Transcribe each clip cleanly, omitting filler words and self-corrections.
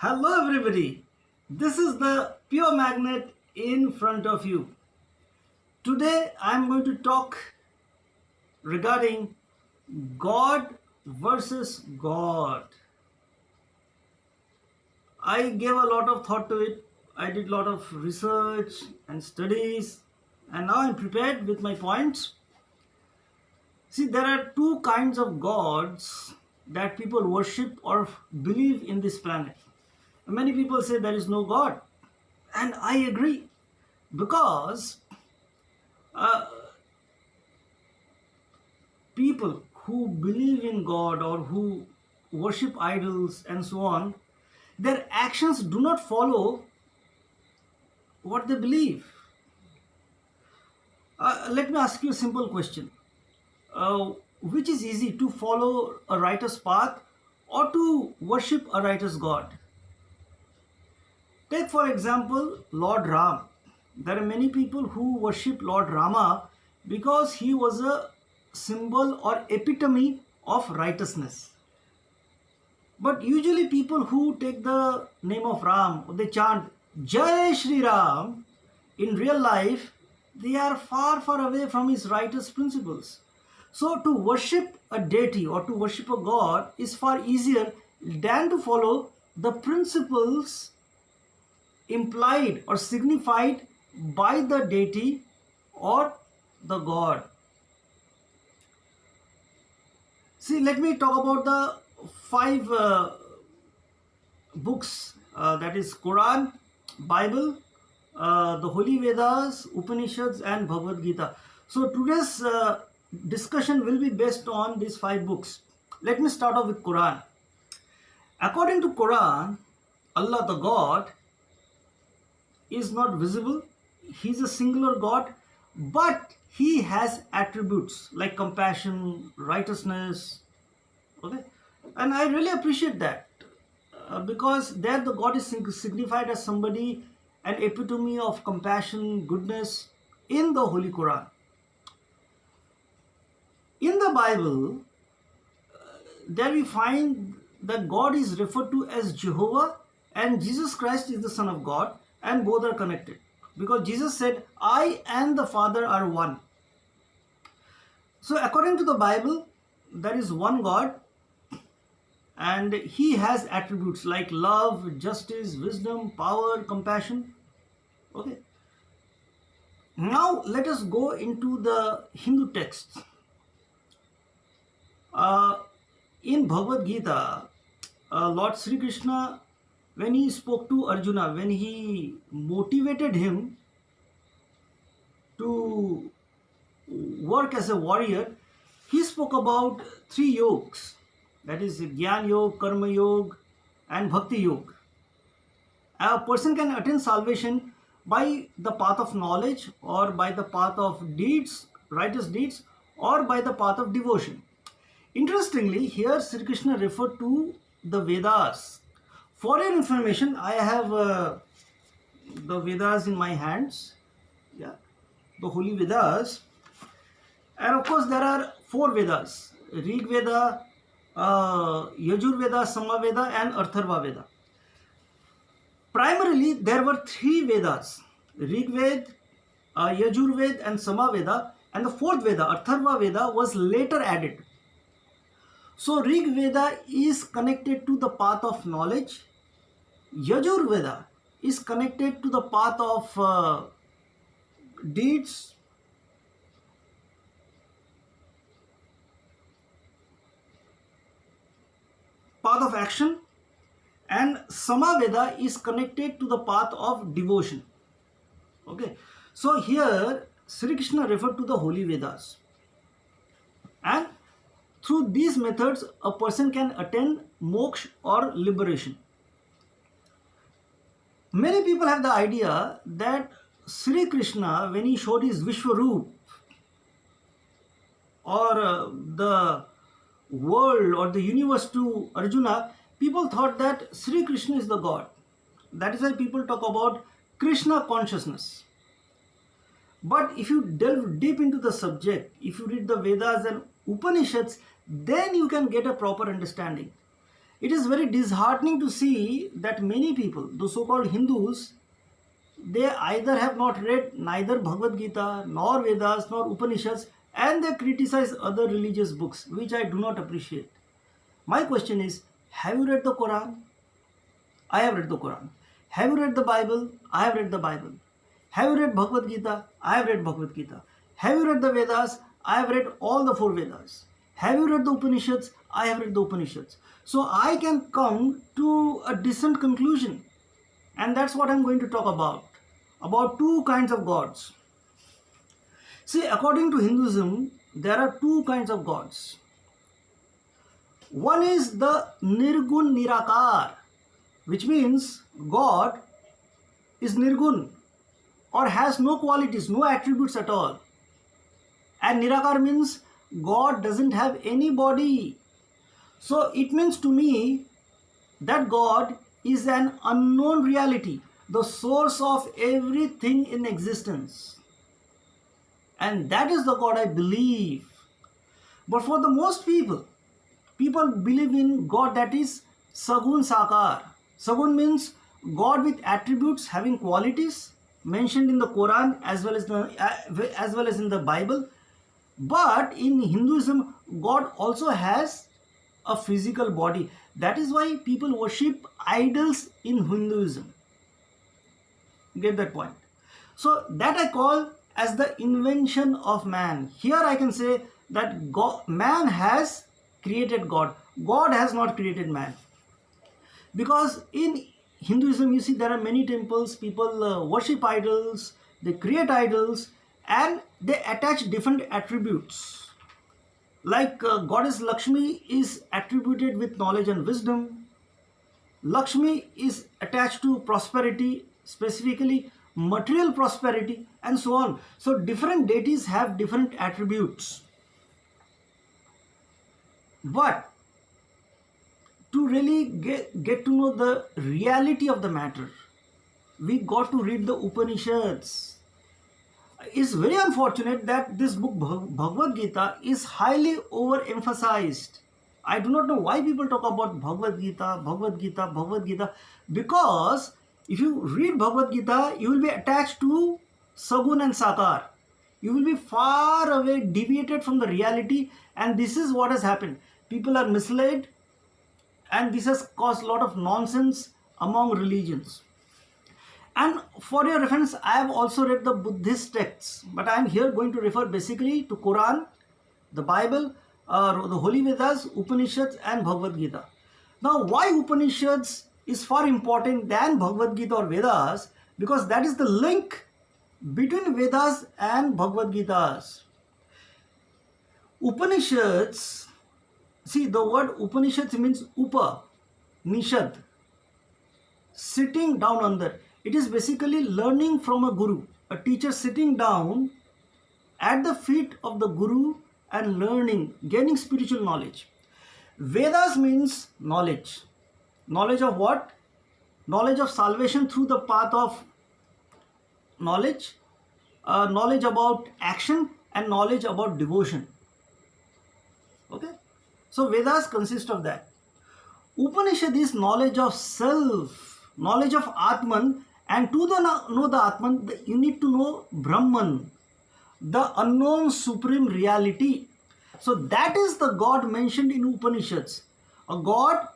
Hello, everybody. This is the Pure Magnet in front of you. Today, I'm going to talk regarding God versus God. I gave a lot of thought to it. I did a lot of research and studies, and now I'm prepared with my points. See, there are two kinds of gods that people worship or believe in this planet. Many people say there is no God, and I agree because uh, people who believe in God or who worship idols and so on, their actions do not follow what they believe. Let me ask you a simple question. Which is easy, to follow a righteous path or to worship a righteous God? Take, for example, Lord Ram. There are many people who worship Lord Rama because he was a symbol or epitome of righteousness. But usually people who take the name of Ram, they chant Jai Shri Ram, in real life, they are far, far away from his righteous principles. So to worship a deity or to worship a god is far easier than to follow the principles implied or signified by the deity or the god. See, let me talk about the five books, that is Quran, Bible, the Holy Vedas, Upanishads, and Bhagavad Gita. So today's discussion will be based on these five books. Let me start off with Quran. According to Quran, Allah the God is not visible. He is a singular God, but he has attributes like compassion, righteousness. Okay, and I really appreciate that because there the God is signified as somebody, an epitome of compassion, goodness in the Holy Quran. In the Bible, there we find that God is referred to as Jehovah and Jesus Christ is the Son of God, and both are connected because Jesus said, I and the Father are one. So according to the Bible, there is one God and he has attributes like love, justice, wisdom, power, compassion. Okay. Now let us go into the Hindu texts. In Bhagavad Gita, Lord Sri Krishna, when he spoke to Arjuna, when he motivated him to work as a warrior, he spoke about three yogas, that is Gyan Yoga, Karma Yoga, and Bhakti Yoga. A person can attain salvation by the path of knowledge or by the path of deeds, righteous deeds, or by the path of devotion. Interestingly, here Sri Krishna referred to the Vedas. For your information, I have the Vedas in my hands, yeah, the Holy Vedas, and of course there are four Vedas: Rig Veda, Yajur Veda, Sama Veda, and Atharva Veda. Primarily, there were three Vedas: Rig Veda, Yajur Veda, and Sama Veda, and the fourth Veda, Atharva Veda, was later added. So Rig Veda is connected to the path of knowledge. Yajur Veda is connected to the path of deeds. Path of action, and Samaveda is connected to the path of devotion. Okay, so here Sri Krishna referred to the Holy Vedas, and through these methods a person can attain moksha or liberation. Many people have the idea that Sri Krishna, when he showed his Vishwaroop or the world or the universe to Arjuna, people thought that Sri Krishna is the God. That is why people talk about Krishna consciousness. But if you delve deep into the subject, if you read the Vedas and Upanishads, then you can get a proper understanding. It is very disheartening to see that many people, the so-called Hindus, they either have not read neither Bhagavad Gita, nor Vedas, nor Upanishads, and they criticize other religious books, which I do not appreciate. My question is, have you read the Quran? I have read the Quran. Have you read the Bible? I have read the Bible. Have you read Bhagavad Gita? I have read Bhagavad Gita. Have you read the Vedas? I have read all the 4 Vedas. Have you read the Upanishads? I have read the Upanishads. So I can come to a decent conclusion. And that's what I'm going to talk about 2 kinds of gods. See, according to Hinduism, there are 2 kinds of gods. One is the Nirgun Nirakar, which means God is Nirgun or has no qualities, no attributes at all. And Nirakar means God doesn't have any body. So it means to me that God is an unknown reality, the source of everything in existence. And that is the God I believe. But for the most people believe in God that is Sagun Sakar. Sagun means God with attributes, having qualities mentioned in the Quran as well as in the Bible. But in Hinduism, God also has a physical body. That is why people worship idols in Hinduism. Get that point? So that I call as the invention of man. Here I can say that man has created God. God has not created man. Because in Hinduism, you see, there are many temples, people worship idols, they create idols, and they attach different attributes. Like goddess Lakshmi is attributed with knowledge and wisdom. Lakshmi is attached to prosperity, specifically material prosperity, and so on. So different deities have different attributes. But to really get to know the reality of the matter, we got to read the Upanishads. It's very unfortunate that this book Bhagavad Gita is highly overemphasized. I do not know why people talk about Bhagavad Gita, because if you read Bhagavad Gita, you will be attached to Sagun and Sakar. You will be far away, deviated from the reality, and this is what has happened. People are misled, and this has caused a lot of nonsense among religions. And for your reference, I have also read the Buddhist texts, but I am here going to refer basically to Quran, the Bible, the Holy Vedas, Upanishads, and Bhagavad Gita. Now, why Upanishads is far important than Bhagavad Gita or Vedas? Because that is the link between Vedas and Bhagavad Gitas. Upanishads, see, the word Upanishads means Upa, Nishad, sitting down under. It is basically learning from a guru, a teacher sitting down at the feet of the guru and learning, gaining spiritual knowledge. Vedas means knowledge. Knowledge of what? Knowledge of salvation through the path of knowledge, knowledge about action, and knowledge about devotion. Okay? So Vedas consist of that. Upanishad is knowledge of self, knowledge of Atman, and to know the Atman, you need to know Brahman, the unknown supreme reality. So that is the God mentioned in Upanishads. A God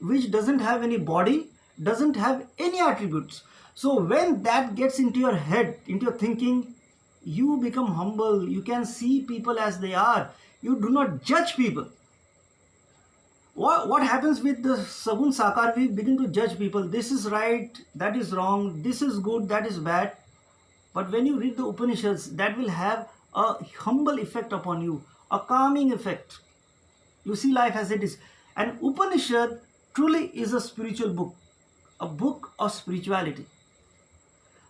which doesn't have any body, doesn't have any attributes. So when that gets into your head, into your thinking, you become humble. You can see people as they are. You do not judge people. What happens with the Sagun Sakar? We begin to judge people. This is right, that is wrong, this is good, that is bad. But when you read the Upanishads, that will have a humble effect upon you, a calming effect. You see life as it is. And Upanishad truly is a spiritual book, a book of spirituality.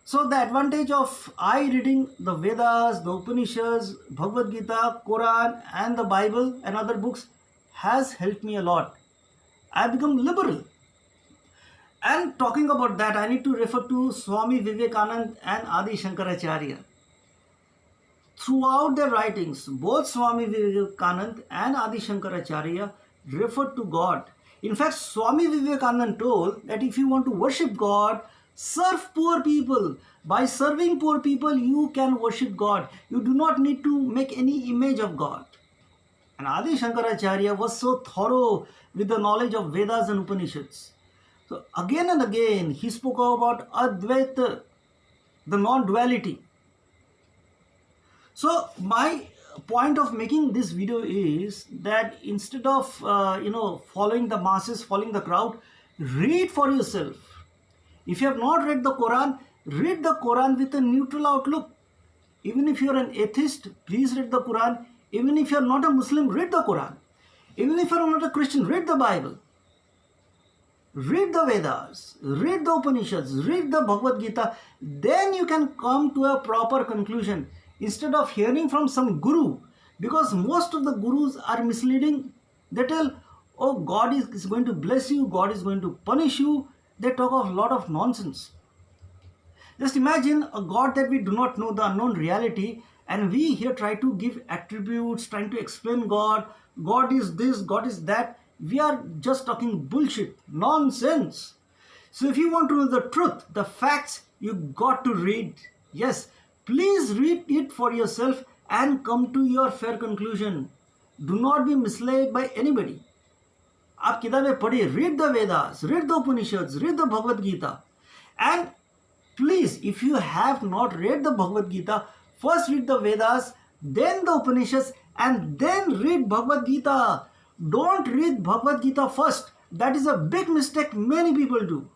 So the advantage of I reading the Vedas, the Upanishads, Bhagavad Gita, Quran, and the Bible and other books has helped me a lot. I have become liberal. And talking about that, I need to refer to Swami Vivekananda and Adi Shankaracharya. Throughout their writings, both Swami Vivekananda and Adi Shankaracharya referred to God. In fact, Swami Vivekananda told that if you want to worship God, serve poor people. By serving poor people, you can worship God. You do not need to make any image of God. And Adi Shankaracharya was so thorough with the knowledge of Vedas and Upanishads. So again and again, he spoke about Advaita, the non-duality. So my point of making this video is that instead of following the masses, following the crowd, read for yourself. If you have not read the Quran, read the Quran with a neutral outlook. Even if you are an atheist, please read the Quran. Even if you are not a Muslim, read the Quran. Even if you are not a Christian, read the Bible. Read the Vedas, read the Upanishads, read the Bhagavad Gita. Then you can come to a proper conclusion instead of hearing from some guru. Because most of the gurus are misleading. They tell, oh, God is going to bless you, God is going to punish you. They talk of a lot of nonsense. Just imagine a God that we do not know, the unknown reality, and we here try to give attributes, trying to explain God. God is this, God is that. We are just talking bullshit, nonsense. So if you want to know the truth, the facts, you got to read. Yes, please read it for yourself and come to your fair conclusion. Do not be misled by anybody. आप किताबें पढ़िए, read the Vedas, read the Upanishads, read the Bhagavad Gita. And please, if you have not read the Bhagavad Gita, first read the Vedas, then the Upanishads, and then read Bhagavad Gita. Don't read Bhagavad Gita first. That is a big mistake many people do.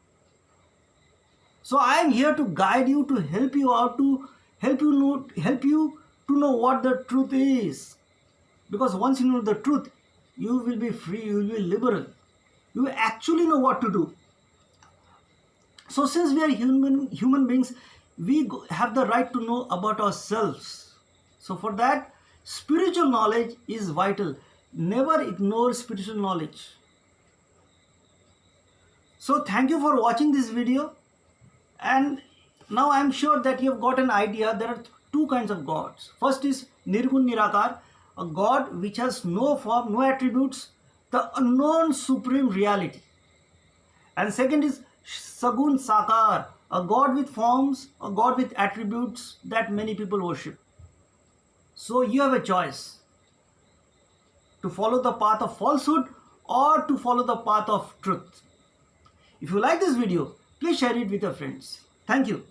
So I am here to guide you, to help you out, to help you to know what the truth is. Because once you know the truth, you will be free, you will be liberal. You will actually know what to do. So since we are human beings, we have the right to know about ourselves. So for that, spiritual knowledge is vital. Never ignore spiritual knowledge. So thank you for watching this video. And now I am sure that you have got an idea. There are two kinds of gods. First is Nirgun Nirakar, a God which has no form, no attributes, the unknown supreme reality. And second is Sagun Sakar, a God with forms, a God with attributes that many people worship. So you have a choice to follow the path of falsehood or to follow the path of truth. If you like this video, please share it with your friends. Thank you.